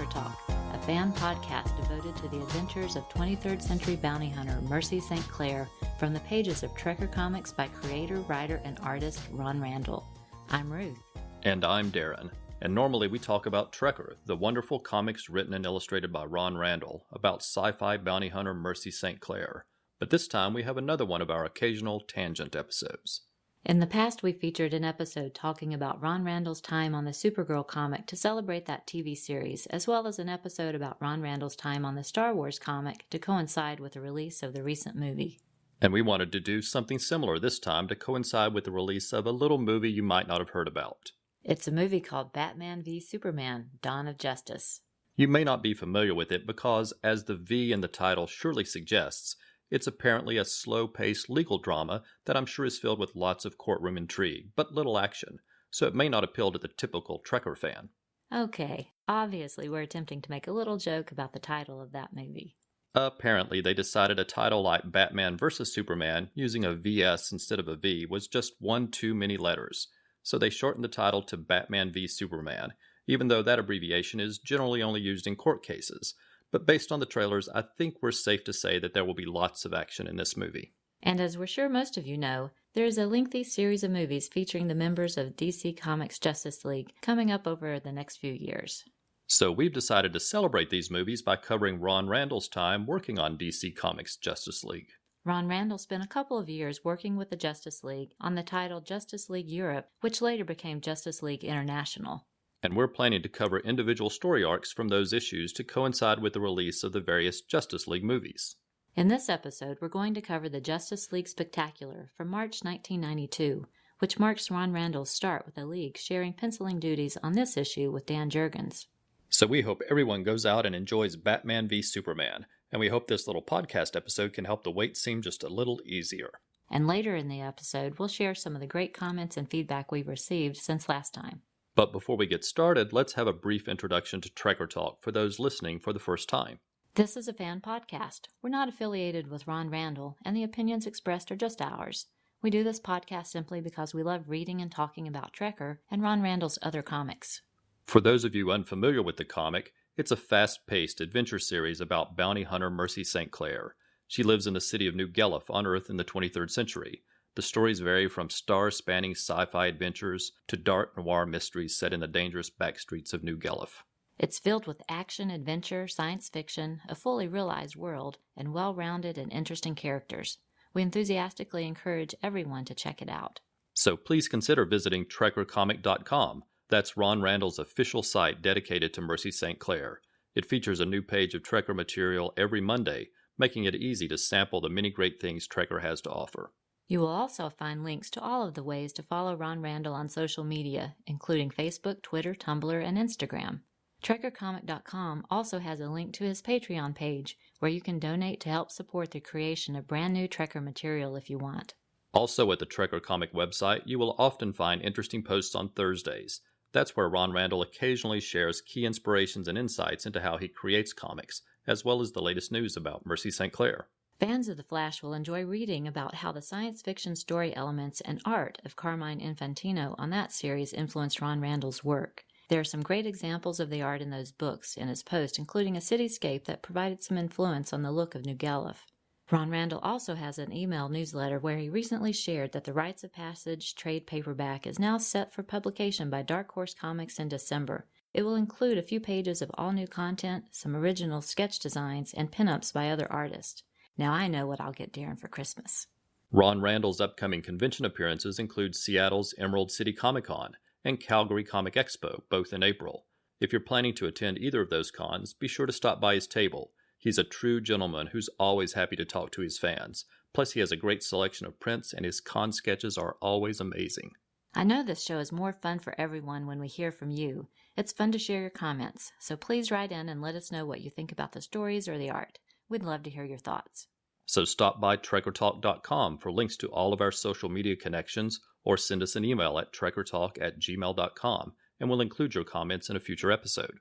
Trekker Talk, a fan podcast devoted to the adventures of 23rd century bounty hunter Mercy St. Clair from the pages of Trekker Comics by creator, writer, and artist Ron Randall. I'm Ruth. And I'm Darren. And normally we talk about Trekker, the wonderful comics written and illustrated by Ron Randall about sci-fi bounty hunter Mercy St. Clair. But this time we have another one of our occasional tangent episodes. In the past, we featured an episode talking about Ron Randall's time on the Supergirl comic to celebrate that TV series, as well as an episode about Ron Randall's time on the Star Wars comic to coincide with the release of the recent movie. And we wanted to do something similar this time to coincide with the release of a little movie you might not have heard about. It's a movie called Batman v Superman: Dawn of Justice. You may not be familiar with it because, as the V in the title surely suggests, it's apparently a slow-paced legal drama that I'm sure is filled with lots of courtroom intrigue, but little action, so it may not appeal to the typical Trekker fan. Okay, obviously we're attempting to make a little joke about the title of that movie. Apparently they decided a title like Batman vs. Superman using a VS instead of a V was just one too many letters, so they shortened the title to Batman v Superman, even though that abbreviation is generally only used in court cases. But based on the trailers, I think we're safe to say that there will be lots of action in this movie. And as we're sure most of you know, there is a lengthy series of movies featuring the members of DC Comics Justice League coming up over the next few years. So we've decided to celebrate these movies by covering Ron Randall's time working on DC Comics Justice League. Ron Randall spent a couple of years working with the Justice League on the title Justice League Europe, which later became Justice League International. And we're planning to cover individual story arcs from those issues to coincide with the release of the various Justice League movies. In this episode, we're going to cover the Justice League Spectacular from March 1992, which marks Ron Randall's start with the League sharing penciling duties on this issue with Dan Jurgens. So we hope everyone goes out and enjoys Batman v Superman, and we hope this little podcast episode can help the wait seem just a little easier. And later in the episode, we'll share some of the great comments and feedback we've received since last time. But before we get started, let's have a brief introduction to Trekker Talk for those listening for the first time. This is a fan podcast. We're not affiliated with Ron Randall, and the opinions expressed are just ours. We do this podcast simply because we love reading and talking about Trekker and Ron Randall's other comics. For those of you unfamiliar with the comic, it's a fast-paced adventure series about bounty hunter Mercy St. Clair. She lives in the city of New Guelph on Earth in the 23rd century. The stories vary from star-spanning sci-fi adventures to dark noir mysteries set in the dangerous backstreets of New Guelph. It's filled with action, adventure, science fiction, a fully realized world, and well-rounded and interesting characters. We enthusiastically encourage everyone to check it out. So please consider visiting TrekkerComic.com. That's Ron Randall's official site dedicated to Mercy St. Clair. It features a new page of Trekker material every Monday, making it easy to sample the many great things Trekker has to offer. You will also find links to all of the ways to follow Ron Randall on social media, including Facebook, Twitter, Tumblr, and Instagram. TrekkerComic.com also has a link to his Patreon page, where you can donate to help support the creation of brand new Trekker material if you want. Also at the Trekker Comic website, you will often find interesting posts on Thursdays. That's where Ron Randall occasionally shares key inspirations and insights into how he creates comics, as well as the latest news about Mercy St. Clair. Fans of The Flash will enjoy reading about how the science fiction story elements and art of Carmine Infantino on that series influenced Ron Randall's work. There are some great examples of the art in those books in his post, including a cityscape that provided some influence on the look of New Guelph. Ron Randall also has an email newsletter where he recently shared that the Rites of Passage trade paperback is now set for publication by Dark Horse Comics in December. It will include a few pages of all new content, some original sketch designs, and pinups by other artists. Now I know what I'll get Darren for Christmas. Ron Randall's upcoming convention appearances include Seattle's Emerald City Comic Con and Calgary Comic Expo, both in April. If you're planning to attend either of those cons, be sure to stop by his table. He's a true gentleman who's always happy to talk to his fans. Plus, he has a great selection of prints, and his con sketches are always amazing. I know this show is more fun for everyone when we hear from you. It's fun to share your comments, so please write in and let us know what you think about the stories or the art. We'd love to hear your thoughts. So stop by TrekkerTalk.com for links to all of our social media connections, or send us an email at TrekkerTalk@gmail.com, and we'll include your comments in a future episode.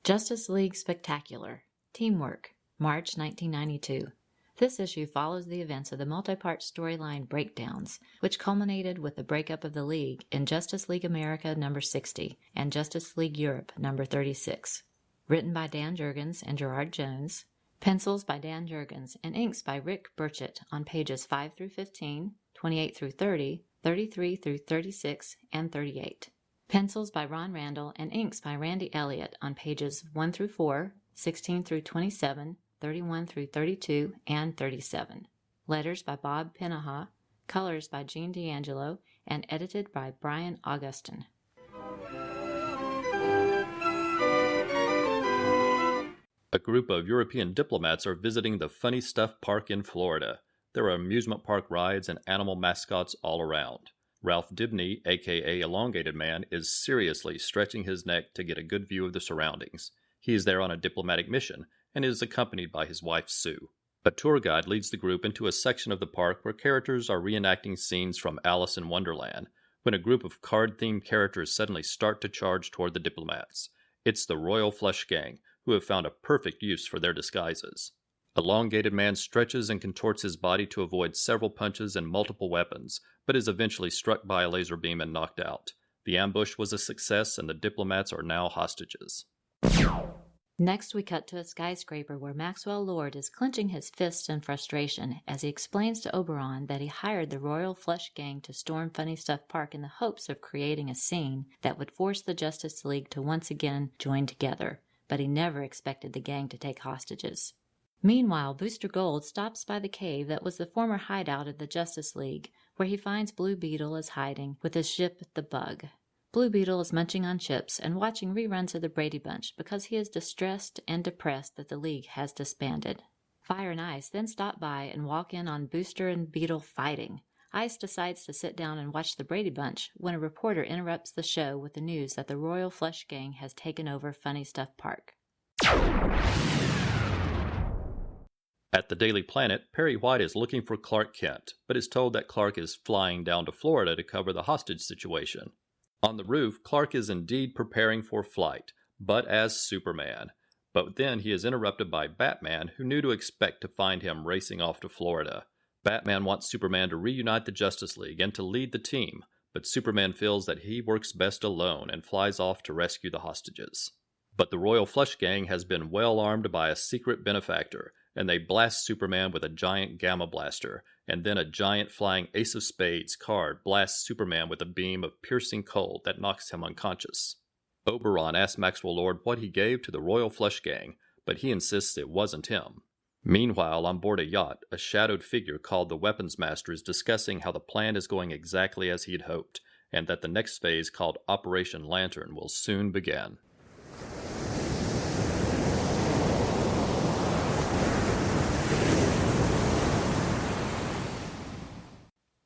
Justice League Spectacular. Teamwork. March 1992. This issue follows the events of the multi-part storyline Breakdowns, which culminated with the breakup of the League in Justice League America number 60 and Justice League Europe number 36. Written by Dan Jurgens and Gerard Jones. Pencils by Dan Jurgens and inks by Rick Burchett on pages 5 through 15, 28 through 30, 33 through 36, and 38. Pencils by Ron Randall and inks by Randy Elliott on pages 1 through 4, 16 through 27, 31 through 32, and 37. Letters by Bob Pinaha, colors by Gene D'Angelo, and edited by Brian Augustin. A group of European diplomats are visiting the Funny Stuff Park in Florida. There are amusement park rides and animal mascots all around. Ralph Dibney, aka Elongated Man, is seriously stretching his neck to get a good view of the surroundings. He is there on a diplomatic mission and is accompanied by his wife Sue. A tour guide leads the group into a section of the park where characters are reenacting scenes from Alice in Wonderland, when a group of card-themed characters suddenly start to charge toward the diplomats. It's the Royal Flush Gang, who have found a perfect use for their disguises. Elongated Man stretches and contorts his body to avoid several punches and multiple weapons, but is eventually struck by a laser beam and knocked out. The ambush was a success, and the diplomats are now hostages. Next, we cut to a skyscraper where Maxwell Lord is clenching his fists in frustration as he explains to Oberon that he hired the Royal Flush Gang to storm Funny Stuff Park in the hopes of creating a scene that would force the Justice League to once again join together, but he never expected the gang to take hostages. Meanwhile, Booster Gold stops by the cave that was the former hideout of the Justice League, where he finds Blue Beetle is hiding with his ship, the Bug. Blue Beetle is munching on chips and watching reruns of the Brady Bunch because he is distressed and depressed that the League has disbanded. Fire and Ice then stop by and walk in on Booster and Beetle fighting. Ice decides to sit down and watch the Brady Bunch when a reporter interrupts the show with the news that the Royal Flush Gang has taken over Funny Stuff Park. At the Daily Planet, Perry White is looking for Clark Kent, but is told that Clark is flying down to Florida to cover the hostage situation. On the roof, Clark is indeed preparing for flight, but as Superman. But then he is interrupted by Batman, who knew to expect to find him racing off to Florida. Batman wants Superman to reunite the Justice League and to lead the team, but Superman feels that he works best alone and flies off to rescue the hostages. But the Royal Flush Gang has been well armed by a secret benefactor, and they blast Superman with a giant gamma blaster, and then a giant flying Ace of Spades card blasts Superman with a beam of piercing cold that knocks him unconscious. Oberon asks Maxwell Lord what he gave to the Royal Flush Gang, but he insists it wasn't him. Meanwhile, on board a yacht, a shadowed figure called the Weapons Master is discussing how the plan is going exactly as he'd hoped, and that the next phase, called Operation Lantern, will soon begin.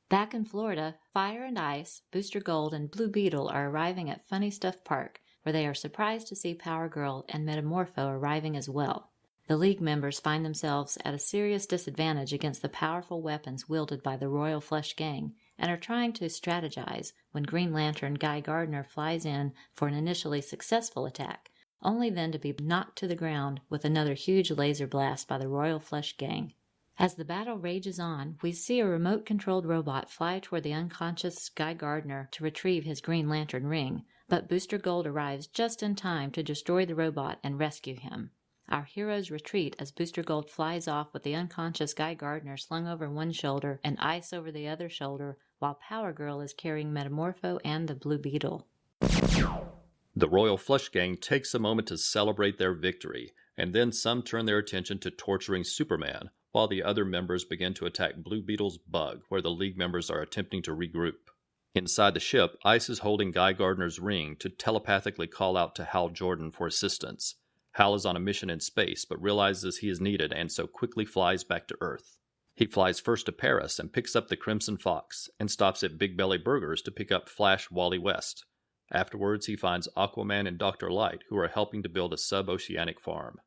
Back in Florida, Fire and Ice, Booster Gold, and Blue Beetle are arriving at Funny Stuff Park, where they are surprised to see Power Girl and Metamorpho arriving as well. The League members find themselves at a serious disadvantage against the powerful weapons wielded by the Royal Flush Gang, and are trying to strategize when Green Lantern Guy Gardner flies in for an initially successful attack, only then to be knocked to the ground with another huge laser blast by the Royal Flush Gang. As the battle rages on, we see a remote-controlled robot fly toward the unconscious Guy Gardner to retrieve his Green Lantern ring, but Booster Gold arrives just in time to destroy the robot and rescue him. Our heroes retreat as Booster Gold flies off with the unconscious Guy Gardner slung over one shoulder and Ice over the other shoulder, while Power Girl is carrying Metamorpho and the Blue Beetle. The Royal Flush Gang takes a moment to celebrate their victory, and then some turn their attention to torturing Superman, while the other members begin to attack Blue Beetle's Bug, where the League members are attempting to regroup. Inside the ship, Ice is holding Guy Gardner's ring to telepathically call out to Hal Jordan for assistance. Hal is on a mission in space, but realizes he is needed and so quickly flies back to Earth. He flies first to Paris and picks up the Crimson Fox, and stops at Big Belly Burgers to pick up Flash Wally West. Afterwards, he finds Aquaman and Dr. Light, who are helping to build a sub-oceanic farm.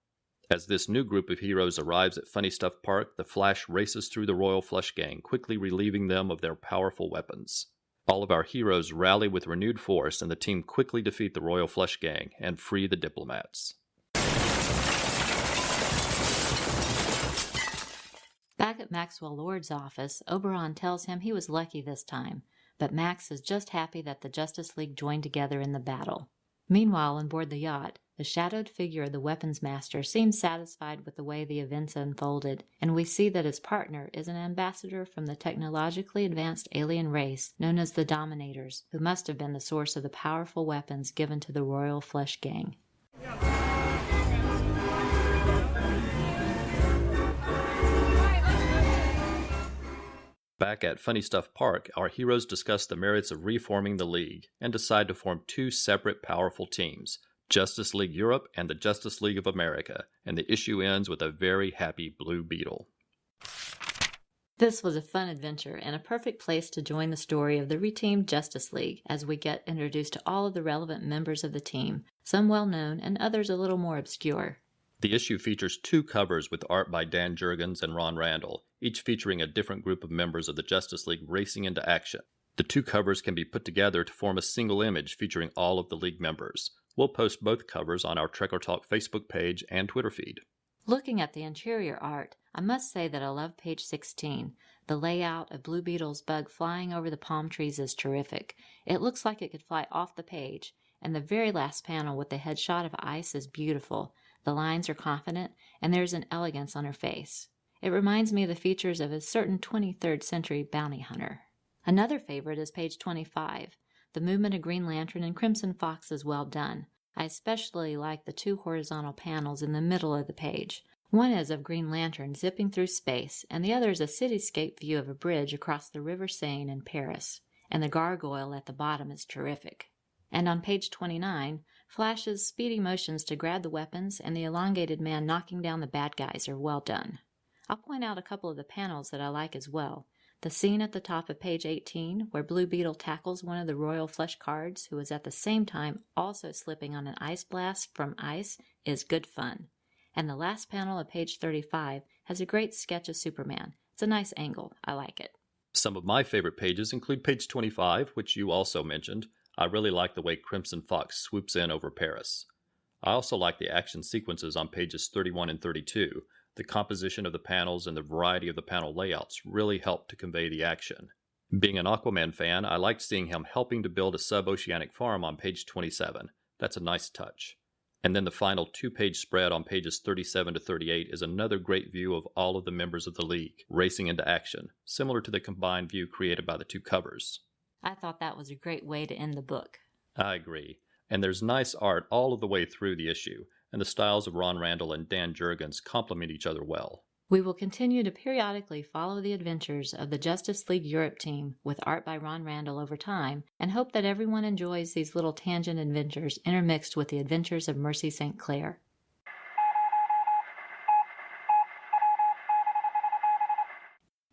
As this new group of heroes arrives at Funny Stuff Park, the Flash races through the Royal Flush Gang, quickly relieving them of their powerful weapons. All of our heroes rally with renewed force, and the team quickly defeat the Royal Flush Gang and free the diplomats. Back at Maxwell Lord's office, Oberon tells him he was lucky this time, but Max is just happy that the Justice League joined together in the battle. Meanwhile, on board the yacht, the shadowed figure of the weapons master seems satisfied with the way the events unfolded, and we see that his partner is an ambassador from the technologically advanced alien race known as the Dominators, who must have been the source of the powerful weapons given to the Royal Flush Gang. Back at Funny Stuff Park, our heroes discuss the merits of reforming the League and decide to form two separate powerful teams, Justice League Europe and the Justice League of America, and the issue ends with a very happy Blue Beetle. This was a fun adventure and a perfect place to join the story of the reteamed Justice League as we get introduced to all of the relevant members of the team, some well-known and others a little more obscure. The issue features two covers with art by Dan Jurgens and Ron Randall, each featuring a different group of members of the Justice League racing into action. The two covers can be put together to form a single image featuring all of the League members. We'll post both covers on our Trekker Talk Facebook page and Twitter feed. Looking at the interior art, I must say that I love page 16. The layout of Blue Beetle's bug flying over the palm trees is terrific. It looks like it could fly off the page, and the very last panel with the headshot of Ice is beautiful. The lines are confident, and there's an elegance on her face. It reminds me of the features of a certain 23rd century bounty hunter. Another favorite is page 25. The movement of Green Lantern and Crimson Fox is well done. I especially like the two horizontal panels in the middle of the page. One is of Green Lantern zipping through space, and the other is a cityscape view of a bridge across the River Seine in Paris, and the gargoyle at the bottom is terrific. And on page 29, Flash's speedy motions to grab the weapons and the elongated man knocking down the bad guys are well done. I'll point out a couple of the panels that I like as well. The scene at the top of page 18, where Blue Beetle tackles one of the Royal Flush cards, who is at the same time also slipping on an ice blast from ice, is good fun. And the last panel of page 35 has a great sketch of Superman. It's a nice angle. I like it. Some of my favorite pages include page 25, which you also mentioned. I really like the way Crimson Fox swoops in over Paris. I also like the action sequences on pages 31 and 32. The composition of the panels and the variety of the panel layouts really help to convey the action. Being an Aquaman fan, I liked seeing him helping to build a sub-oceanic farm on page 27. That's a nice touch. And then the final two-page spread on pages 37 to 38 is another great view of all of the members of the League racing into action, similar to the combined view created by the two covers. I thought that was a great way to end the book. I agree. And there's nice art all of the way through the issue, and the styles of Ron Randall and Dan Jurgens complement each other well. We will continue to periodically follow the adventures of the Justice League Europe team with art by Ron Randall over time, and hope that everyone enjoys these little tangent adventures intermixed with the adventures of Mercy St. Clair.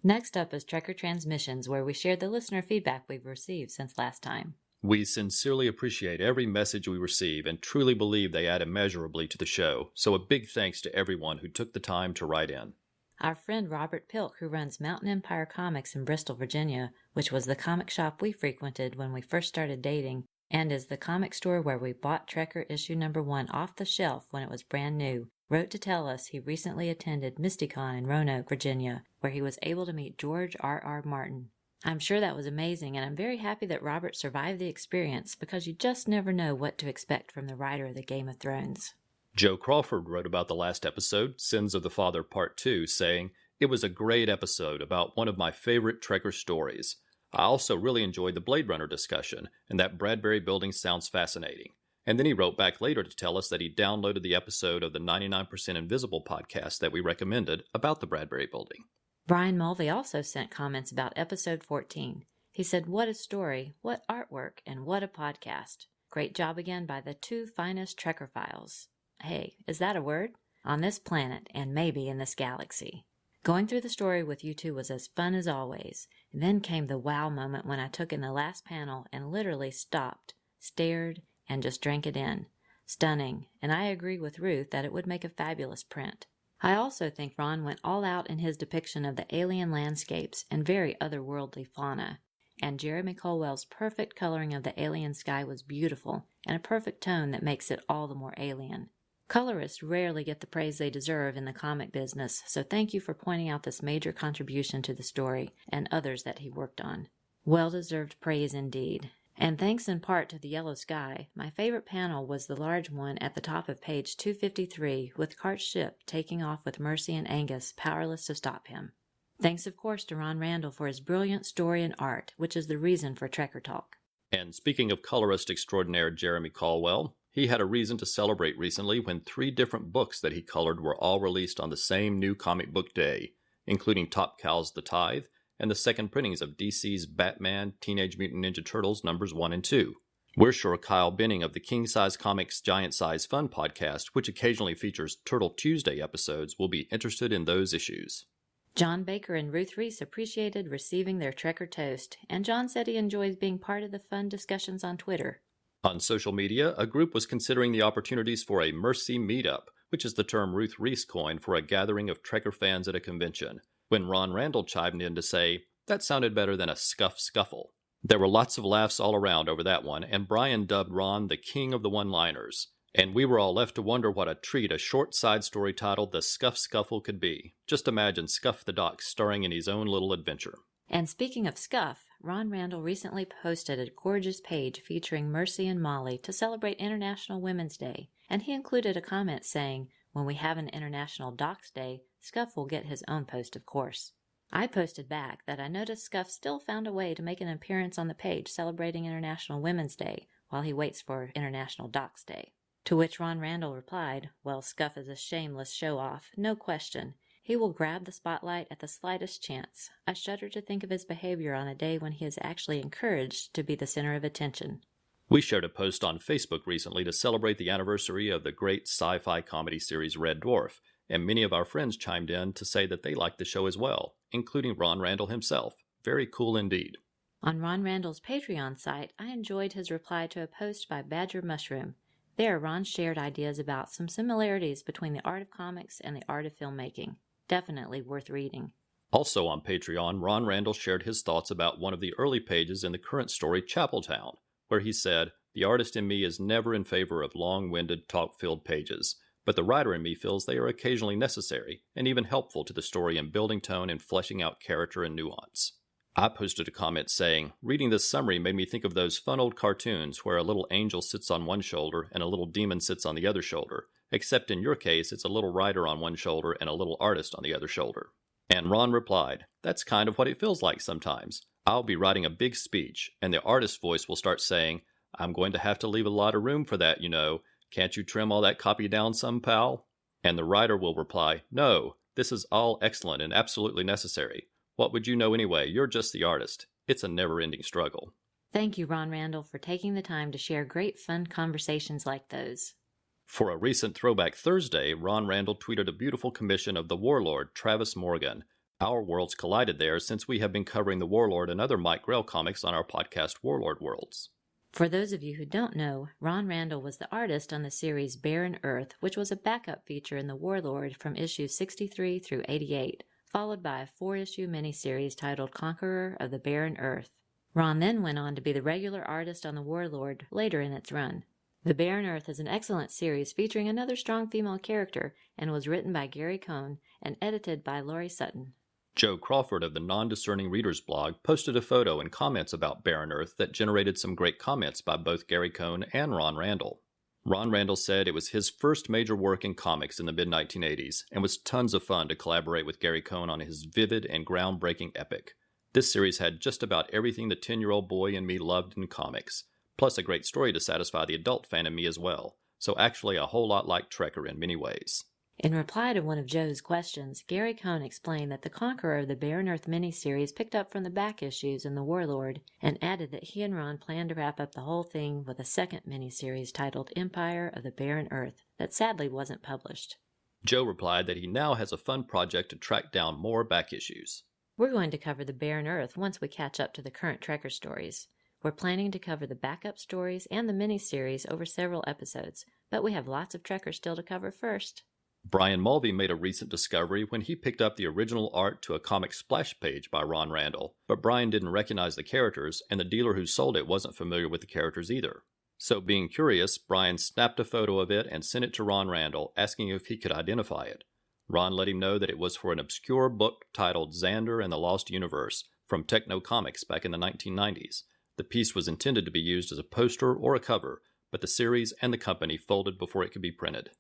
Next up is Trekker Transmissions, where we share the listener feedback we've received since last time. We sincerely appreciate every message we receive and truly believe they add immeasurably to the show, so a big thanks to everyone who took the time to write in. Our friend Robert Pilk, who runs Mountain Empire Comics in Bristol, Virginia, which was the comic shop we frequented when we first started dating, and is the comic store where we bought Trekker issue number 1 off the shelf when it was brand new, wrote to tell us he recently attended MystiCon in Roanoke, Virginia, where he was able to meet George R.R. Martin. I'm sure that was amazing, and I'm very happy that Robert survived the experience, because you just never know what to expect from the writer of the Game of Thrones. Joe Crawford wrote about the last episode, Sins of the Father Part 2, saying, "It was a great episode about one of my favorite Trekker stories. I also really enjoyed the Blade Runner discussion, and that Bradbury building sounds fascinating." And then he wrote back later to tell us that he downloaded the episode of the 99% Invisible podcast that we recommended about the Bradbury building. Brian Mulvey also sent comments about episode 14. He said, "What a story, what artwork, and what a podcast. Great job again by the two finest Trekkerphiles." Hey, is that a word? On this planet, and maybe in this galaxy. Going through the story with you two was as fun as always. And then came the wow moment when I took in the last panel and literally stopped, stared, and just drank it in. Stunning, and I agree with Ruth that it would make a fabulous print. I also think Ron went all out in his depiction of the alien landscapes and very otherworldly fauna. And Jeremy Colwell's perfect coloring of the alien sky was beautiful, and a perfect tone that makes it all the more alien. Colorists rarely get the praise they deserve in the comic business, so thank you for pointing out this major contribution to the story and others that he worked on. Well-deserved praise indeed. And thanks in part to the yellow sky, my favorite panel was the large one at the top of page 253 with Cart's ship taking off with Mercy and Angus powerless to stop him. Thanks of course to Ron Randall for his brilliant story and art, which is the reason for Trekker Talk. And speaking of colorist extraordinaire Jeremy Caldwell, he had a reason to celebrate recently when 3 different books that he colored were all released on the same new comic book day, including Top Cow's The Tithe and the second printings of DC's Batman Teenage Mutant Ninja Turtles numbers 1 and 2. We're sure Kyle Benning of the King Size Comics Giant Size Fun podcast, which occasionally features Turtle Tuesday episodes, will be interested in those issues. John Baker and Ruth Reese appreciated receiving their Trekker toast, and John said he enjoys being part of the fun discussions on Twitter. On social media, a group was considering the opportunities for a Mercy Meetup, which is the term Ruth Reese coined for a gathering of Trekker fans at a convention, when Ron Randall chimed in to say, that sounded better than a scuff scuffle. There were lots of laughs all around over that one, and Brian dubbed Ron the king of the one-liners. And we were all left to wonder what a treat a short side story titled The Scuff Scuffle could be. Just imagine Scuff the Doc starring in his own little adventure. And speaking of Scuff, Ron Randall recently posted a gorgeous page featuring Mercy and Molly to celebrate International Women's Day, and he included a comment saying, when we have an International Docs Day, Scuff will get his own post, of course. I posted back that I noticed Scuff still found a way to make an appearance on the page celebrating International Women's Day while he waits for International Docs Day. To which Ron Randall replied, well, Scuff is a shameless show-off, no question. He will grab the spotlight at the slightest chance. I shudder to think of his behavior on a day when he is actually encouraged to be the center of attention. We shared a post on Facebook recently to celebrate the anniversary of the great sci-fi comedy series Red Dwarf, and many of our friends chimed in to say that they liked the show as well, including Ron Randall himself. Very cool indeed. On Ron Randall's Patreon site, I enjoyed his reply to a post by Badger Mushroom. There, Ron shared ideas about some similarities between the art of comics and the art of filmmaking. Definitely worth reading. Also on Patreon, Ron Randall shared his thoughts about one of the early pages in the current story Chapeltown, where he said, the artist in me is never in favor of long-winded, talk-filled pages, but the writer in me feels they are occasionally necessary and even helpful to the story in building tone and fleshing out character and nuance. I posted a comment saying, reading this summary made me think of those fun old cartoons where a little angel sits on one shoulder and a little demon sits on the other shoulder, except in your case it's a little writer on one shoulder and a little artist on the other shoulder. And Ron replied, that's kind of what it feels like sometimes. I'll be writing a big speech, and the artist's voice will start saying, I'm going to have to leave a lot of room for that, you know. Can't you trim all that copy down some, pal? And the writer will reply, no, this is all excellent and absolutely necessary. What would you know anyway? You're just the artist. It's a never-ending struggle. Thank you, Ron Randall, for taking the time to share great fun conversations like those. For a recent Throwback Thursday, Ron Randall tweeted a beautiful commission of the Warlord, Travis Morgan. Our worlds collided there since we have been covering the Warlord and other Mike Grell comics on our podcast Warlord Worlds. For those of you who don't know, Ron Randall was the artist on the series Barren Earth, which was a backup feature in the Warlord from issues 63 through 88, followed by a 4-issue miniseries titled Conqueror of the Barren Earth. Ron then went on to be the regular artist on the Warlord later in its run. The Barren Earth is an excellent series featuring another strong female character and was written by Gary Cohn and edited by Laurie Sutton. Joe Crawford of the Non-Discerning Readers blog posted a photo and comments about Barren Earth that generated some great comments by both Gary Cohn and Ron Randall. Ron Randall said it was his first major work in comics in the mid-1980s and was tons of fun to collaborate with Gary Cohn on his vivid and groundbreaking epic. This series had just about everything the 10-year-old boy in me loved in comics, plus a great story to satisfy the adult fan in me as well, so actually a whole lot like Trekker in many ways. In reply to one of Joe's questions, Gary Cohn explained that the Conqueror of the Barren Earth miniseries picked up from the back issues in the Warlord, and added that he and Ron planned to wrap up the whole thing with a second miniseries titled Empire of the Barren Earth that sadly wasn't published. Joe replied that he now has a fun project to track down more back issues. We're going to cover the Barren Earth once we catch up to the current Trekker stories. We're planning to cover the backup stories and the miniseries over several episodes, but we have lots of Trekker still to cover first. Brian Mulvey made a recent discovery when he picked up the original art to a comic splash page by Ron Randall, but Brian didn't recognize the characters, and the dealer who sold it wasn't familiar with the characters either. So, being curious, Brian snapped a photo of it and sent it to Ron Randall, asking if he could identify it. Ron let him know that it was for an obscure book titled Xander and the Lost Universe from Techno Comics back in the 1990s. The piece was intended to be used as a poster or a cover, but the series and the company folded before it could be printed.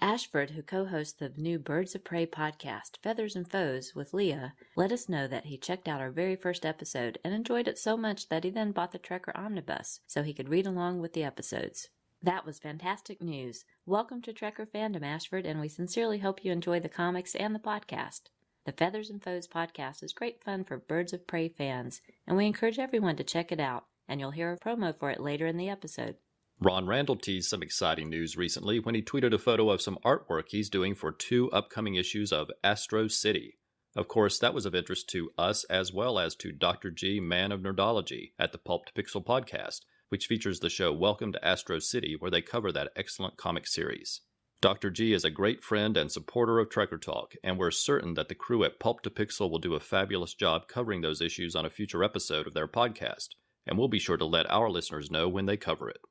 Ashford, who co-hosts the new Birds of Prey podcast, Feathers and Foes, with Leah, let us know that he checked out our very first episode and enjoyed it so much that he then bought the Trekker Omnibus so he could read along with the episodes. That was fantastic news. Welcome to Trekker fandom, Ashford, and we sincerely hope you enjoy the comics and the podcast. The Feathers and Foes podcast is great fun for Birds of Prey fans, and we encourage everyone to check it out, and you'll hear a promo for it later in the episode. Ron Randall teased some exciting news recently when he tweeted a photo of some artwork he's doing for 2 upcoming issues of Astro City. Of course, that was of interest to us as well as to Dr. G, Man of Nerdology, at the Pulp to Pixel podcast, which features the show Welcome to Astro City, where they cover that excellent comic series. Dr. G is a great friend and supporter of Trekker Talk, and we're certain that the crew at Pulp to Pixel will do a fabulous job covering those issues on a future episode of their podcast, and we'll be sure to let our listeners know when they cover it.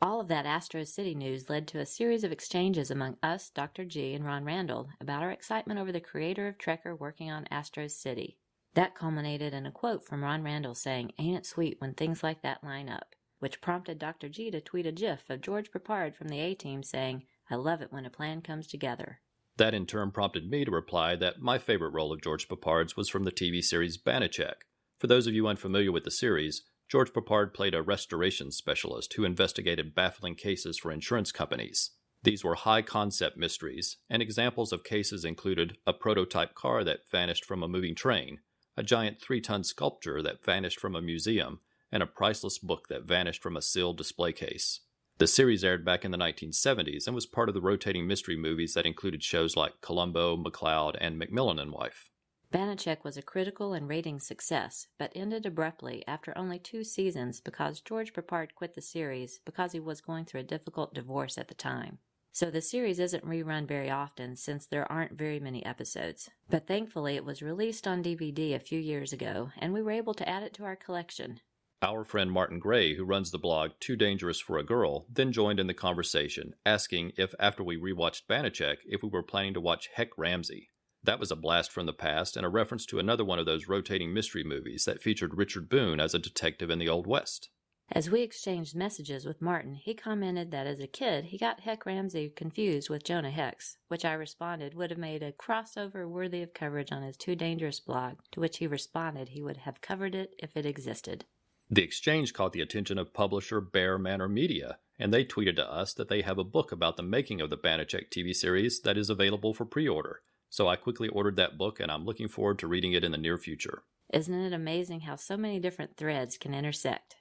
All of that Astro City news led to a series of exchanges among us, Dr. G, and Ron Randall about our excitement over the creator of Trekker working on Astro City. That culminated in a quote from Ron Randall saying, "Ain't it sweet when things like that line up?" which prompted Dr. G to tweet a gif of George Peppard from the A-Team saying, "I love it when a plan comes together." That in turn prompted me to reply that my favorite role of George Peppard's was from the TV series Banachek. For those of you unfamiliar with the series, George Peppard played a restoration specialist who investigated baffling cases for insurance companies. These were high-concept mysteries, and examples of cases included a prototype car that vanished from a moving train, a giant 3-ton sculpture that vanished from a museum, and a priceless book that vanished from a sealed display case. The series aired back in the 1970s and was part of the rotating mystery movies that included shows like Columbo, McCloud, and Macmillan and Wife. Banachek was a critical and ratings success, but ended abruptly after only 2 seasons because George Peppard quit the series because he was going through a difficult divorce at the time. So the series isn't rerun very often since there aren't very many episodes. But thankfully it was released on DVD a few years ago, and we were able to add it to our collection. Our friend Martin Gray, who runs the blog Too Dangerous for a Girl, then joined in the conversation, asking if after we rewatched Banachek, if we were planning to watch Heck Ramsey. That was a blast from the past and a reference to another one of those rotating mystery movies that featured Richard Boone as a detective in the Old West. As we exchanged messages with Martin, he commented that as a kid he got Heck Ramsey confused with Jonah Hex, which I responded would have made a crossover worthy of coverage on his Too Dangerous blog, to which he responded he would have covered it if it existed. The exchange caught the attention of publisher Bear Manor Media, and they tweeted to us that they have a book about the making of the Banachek TV series that is available for pre-order. So I quickly ordered that book, and I'm looking forward to reading it in the near future. Isn't it amazing how so many different threads can intersect?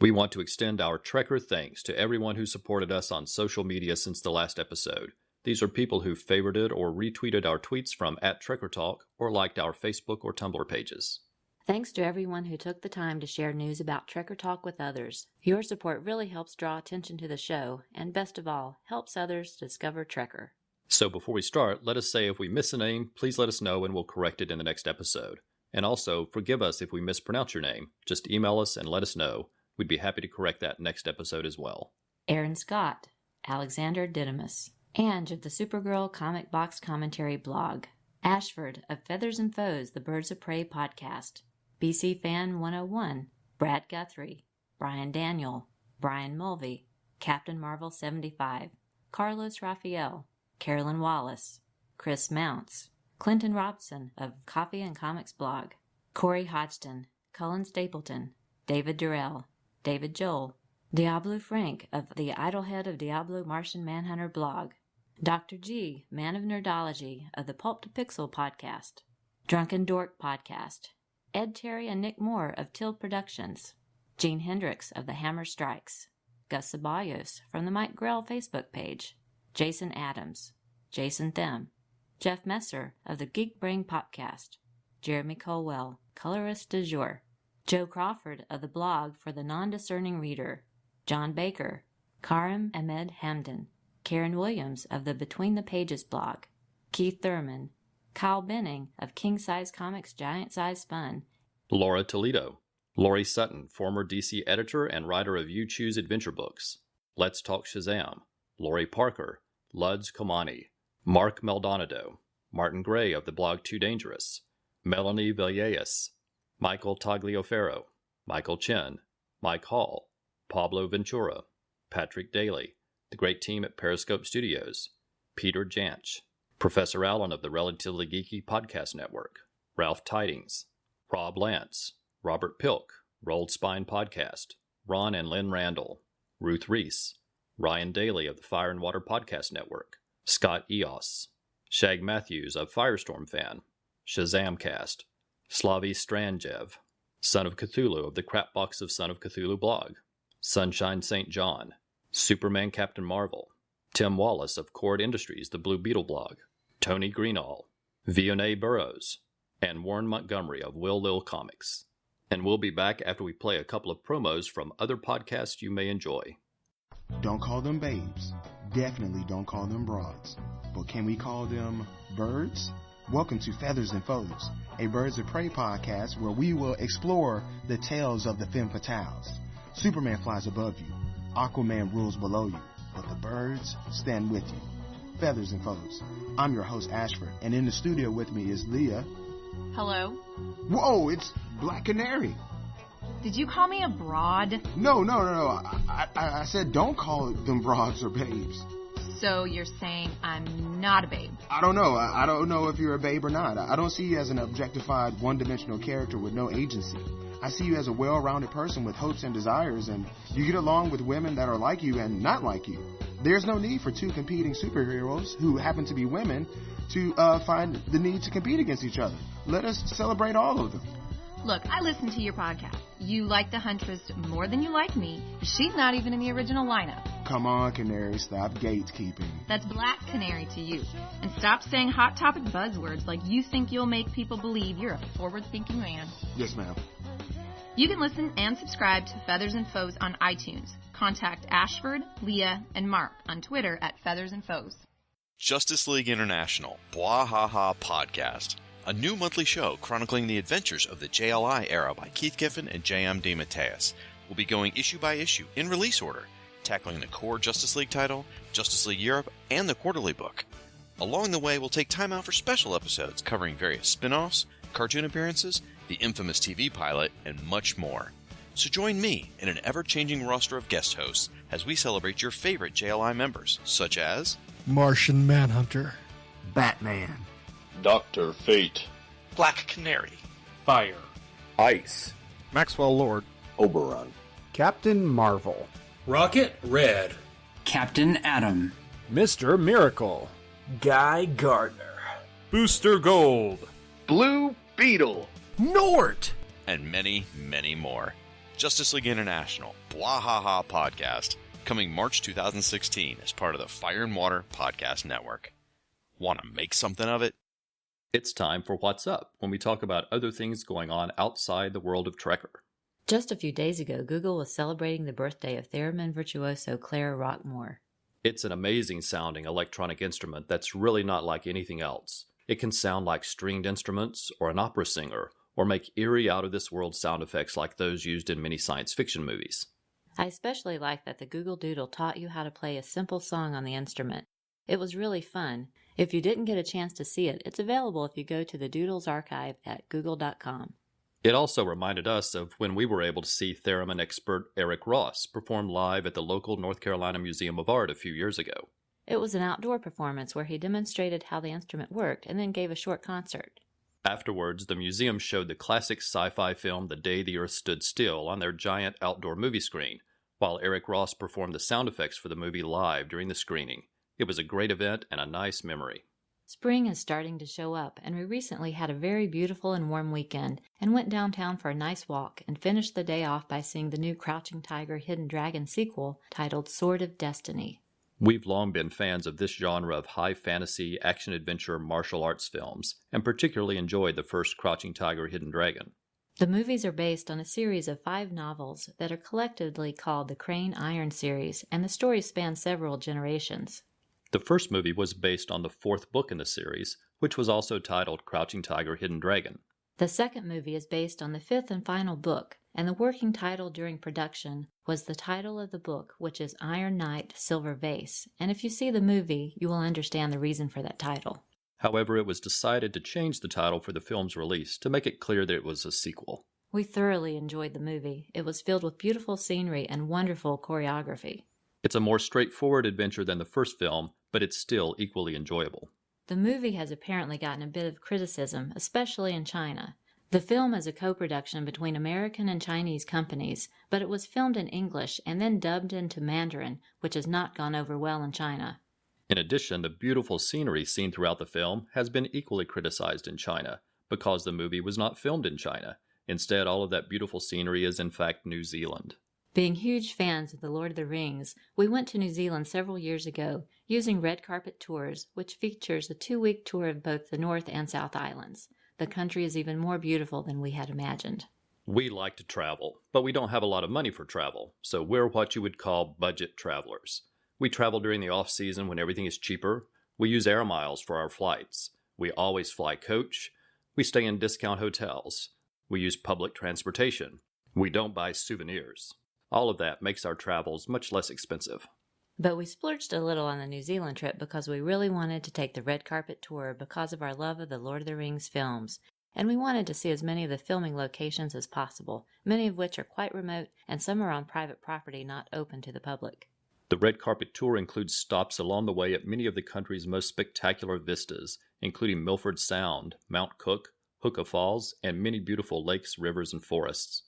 We want to extend our Trekker thanks to everyone who supported us on social media since the last episode. These are people who favorited or retweeted our tweets from @TrekkerTalk or liked our Facebook or Tumblr pages. Thanks to everyone who took the time to share news about Trekker Talk with others. Your support really helps draw attention to the show, and best of all, helps others discover Trekker. So before we start, let us say if we miss a name, please let us know and we'll correct it in the next episode. And also, forgive us if we mispronounce your name. Just email us and let us know. We'd be happy to correct that next episode as well. Aaron Scott, Alexander Didymus, Ange of the Supergirl Comic Box Commentary blog, Ashford of Feathers and Foes, the Birds of Prey podcast, BC Fan 101, Brad Guthrie, Brian Daniel, Brian Mulvey, Captain Marvel 75, Carlos Raphael, Carolyn Wallace, Chris Mounts, Clinton Robson of Coffee and Comics blog, Corey Hodgson, Cullen Stapleton, David Durrell, David Joel, Diablo Frank of the Idlehead of Diablo Martian Manhunter blog, Dr. G, Man of Nerdology of the Pulp to Pixel podcast, Drunken Dork podcast, Ed Terry and Nick Moore of Till Productions, Gene Hendricks of The Hammer Strikes, Gus Ceballos from the Mike Grell Facebook page, Jason Adams, Jason Them, Jeff Messer of the Geek Brain Popcast, Jeremy Colwell, colorist du jour, Joe Crawford of the blog for the non-discerning reader, John Baker, Karim Ahmed Hamdan, Karen Williams of the Between the Pages blog, Keith Thurman, Kyle Benning of King Size Comics Giant Size Fun, Laura Toledo, Lori Sutton, former DC editor and writer of You Choose Adventure books, Let's Talk Shazam, Lori Parker, Luds Komani, Mark Maldonado, Martin Gray of the blog Too Dangerous, Melanie Villegas, Michael Tagliaferro, Michael Chen, Mike Hall, Pablo Ventura, Patrick Daly, the great team at Periscope Studios, Peter Janch, Professor Allen of the Relatively Geeky Podcast Network, Ralph Tidings, Rob Lance, Robert Pilk, Rolled Spine Podcast, Ron and Lynn Randall, Ruth Reese, Ryan Daly of the Fire and Water Podcast Network, Scott Eos, Shag Matthews of Firestorm Fan, Shazamcast, Slavi Stranjev, Son of Cthulhu of the Crapbox of Son of Cthulhu blog, Sunshine St. John, Superman Captain Marvel, Tim Wallace of Cord Industries, the Blue Beetle blog, Tony Greenall, Vionnet Burrows, and Warren Montgomery of Will Lil Comics. And we'll be back after we play a couple of promos from other podcasts you may enjoy. Don't call them babes. Definitely don't call them broads. But can we call them birds? Welcome to Feathers and Foes, a Birds of Prey podcast where we will explore the tales of the femme fatales. Superman flies above you. Aquaman rules below you. But the birds stand with you. Feathers and Foes. I'm your host, Ashford, and in the studio with me is Leah. Hello? Whoa, it's Black Canary. Did you call me a broad? No. I said don't call them broads or babes. So you're saying I'm not a babe? I don't know. I don't know if you're a babe or not. I don't see you as an objectified, one-dimensional character with no agency. I see you as a well-rounded person with hopes and desires, and you get along with women that are like you and not like you. There's no need for two competing superheroes who happen to be women to find the need to compete against each other. Let us celebrate all of them. Look, I listen to your podcast. You like the Huntress more than you like me. She's not even in the original lineup. Come on, Canary, stop gatekeeping. That's Black Canary to you. And stop saying hot topic buzzwords like you think you'll make people believe you're a forward-thinking man. Yes, ma'am. You can listen and subscribe to Feathers and Foes on iTunes. Contact Ashford, Leah, and Mark on Twitter at Feathers and Foes. Justice League International, Bwahaha Podcast. A new monthly show chronicling the adventures of the JLI era by Keith Giffen and J.M. DeMatteis. We'll be going issue by issue in release order, tackling the core Justice League title, Justice League Europe, and the quarterly book. Along the way, we'll take time out for special episodes covering various spin-offs, cartoon appearances, the infamous TV pilot, and much more. So join me in an ever-changing roster of guest hosts as we celebrate your favorite JLI members, such as Martian Manhunter, Batman, Dr. Fate, Black Canary, Fire, Ice, Maxwell Lord, Oberon, Captain Marvel, Rocket Red, Captain Atom, Mr. Miracle, Guy Gardner, Booster Gold, Blue Beetle, Nort, and many, many more. Justice League International, Bwahaha Podcast, coming March 2016 as part of the Fire and Water Podcast Network. Want to make something of it? It's time for What's Up, when we talk about other things going on outside the world of Trekker. Just a few days ago, Google was celebrating the birthday of theremin virtuoso Clara Rockmore. It's an amazing sounding electronic instrument that's really not like anything else. It can sound like stringed instruments or an opera singer, or make eerie out-of-this-world sound effects like those used in many science fiction movies. I especially like that the Google Doodle taught you how to play a simple song on the instrument. It was really fun. If you didn't get a chance to see it, it's available if you go to the Doodles archive at google.com. It also reminded us of when we were able to see theremin expert Eric Ross perform live at the local North Carolina Museum of Art a few years ago. It was an outdoor performance where he demonstrated how the instrument worked and then gave a short concert. Afterwards, the museum showed the classic sci-fi film The Day the Earth Stood Still on their giant outdoor movie screen, while Eric Ross performed the sound effects for the movie live during the screening. It was a great event and a nice memory. Spring is starting to show up, and we recently had a very beautiful and warm weekend and went downtown for a nice walk and finished the day off by seeing the new Crouching Tiger, Hidden Dragon sequel titled Sword of Destiny. We've long been fans of this genre of high fantasy, action-adventure, martial arts films, and particularly enjoyed the first Crouching Tiger, Hidden Dragon. The movies are based on a series of 5 novels that are collectively called the Crane Iron series, and the stories span several generations. The first movie was based on the fourth book in the series, which was also titled Crouching Tiger, Hidden Dragon. The second movie is based on the fifth and final book, and the working title during production was the title of the book, which is Iron Knight, Silver Vase, and if you see the movie, you will understand the reason for that title. However, it was decided to change the title for the film's release to make it clear that it was a sequel. We thoroughly enjoyed the movie. It was filled with beautiful scenery and wonderful choreography. It's a more straightforward adventure than the first film, but it's still equally enjoyable. The movie has apparently gotten a bit of criticism, especially in China. The film is a co-production between American and Chinese companies, but it was filmed in English and then dubbed into Mandarin, which has not gone over well in China. In addition, the beautiful scenery seen throughout the film has been equally criticized in China, because the movie was not filmed in China. Instead, all of that beautiful scenery is in fact New Zealand. Being huge fans of The Lord of the Rings, we went to New Zealand several years ago using Red Carpet Tours, which features a 2-week tour of both the North and South Islands. The country is even more beautiful than we had imagined. We like to travel, but we don't have a lot of money for travel, so we're what you would call budget travelers. We travel during the off-season when everything is cheaper. We use air miles for our flights. We always fly coach. We stay in discount hotels. We use public transportation. We don't buy souvenirs. All of that makes our travels much less expensive. But we splurged a little on the New Zealand trip because we really wanted to take the Red Carpet Tour because of our love of the Lord of the Rings films, and we wanted to see as many of the filming locations as possible, many of which are quite remote and some are on private property not open to the public. The Red Carpet Tour includes stops along the way at many of the country's most spectacular vistas, including Milford Sound, Mount Cook, Hookah Falls, and many beautiful lakes, rivers, and forests.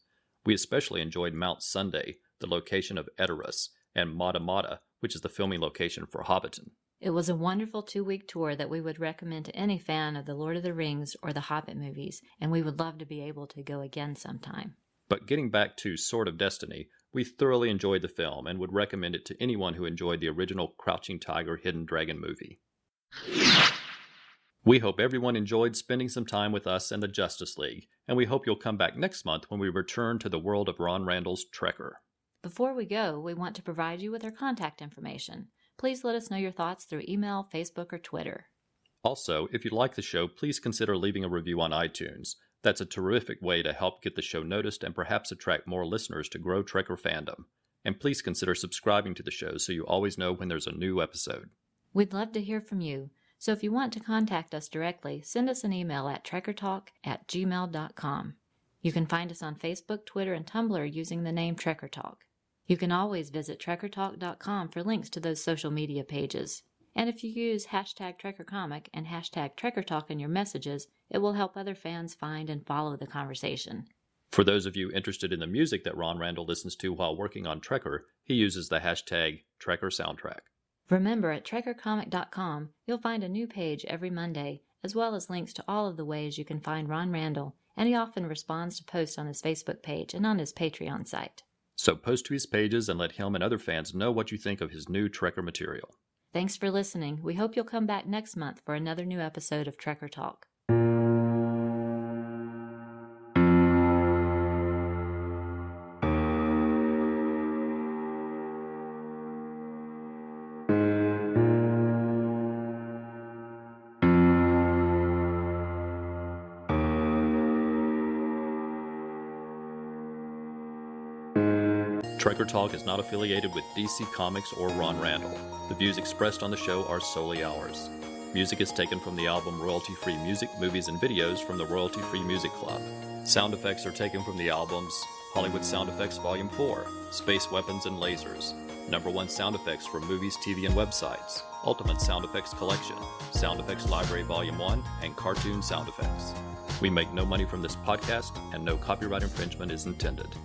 We especially enjoyed Mount Sunday, the location of Edoras, and Mata Mata, which is the filming location for Hobbiton. It was a wonderful 2-week tour that we would recommend to any fan of the Lord of the Rings or the Hobbit movies, and we would love to be able to go again sometime. But getting back to Sword of Destiny, we thoroughly enjoyed the film and would recommend it to anyone who enjoyed the original Crouching Tiger, Hidden Dragon movie. We hope everyone enjoyed spending some time with us and the Justice League, and we hope you'll come back next month when we return to the world of Ron Randall's Trekker. Before we go, we want to provide you with our contact information. Please let us know your thoughts through email, Facebook, or Twitter. Also, if you like the show, please consider leaving a review on iTunes. That's a terrific way to help get the show noticed and perhaps attract more listeners to grow Trekker fandom. And please consider subscribing to the show so you always know when there's a new episode. We'd love to hear from you. So if you want to contact us directly, send us an email at trekkertalk@gmail.com. You can find us on Facebook, Twitter, and Tumblr using the name Trekker Talk. You can always visit trekkertalk.com for links to those social media pages. And if you use hashtag TrekkerComic and hashtag TrekkerTalk in your messages, it will help other fans find and follow the conversation. For those of you interested in the music that Ron Randall listens to while working on Trekker, he uses the hashtag TrekkerSoundtrack. Remember, at trekkercomic.com, you'll find a new page every Monday, as well as links to all of the ways you can find Ron Randall, and he often responds to posts on his Facebook page and on his Patreon site. So post to his pages and let him and other fans know what you think of his new Trekker material. Thanks for listening. We hope you'll come back next month for another new episode of Trekker Talk. Trekker Talk is not affiliated with DC Comics or Ron Randall. The views expressed on the show are solely ours. Music is taken from the album Royalty-Free Music, Movies, and Videos from the Royalty-Free Music Club. Sound effects are taken from the albums Hollywood Sound Effects Volume 4, Space Weapons and Lasers, #1 sound effects for movies, TV, and websites, Ultimate Sound Effects Collection, Sound Effects Library Volume 1, and Cartoon Sound Effects. We make no money from this podcast, and no copyright infringement is intended.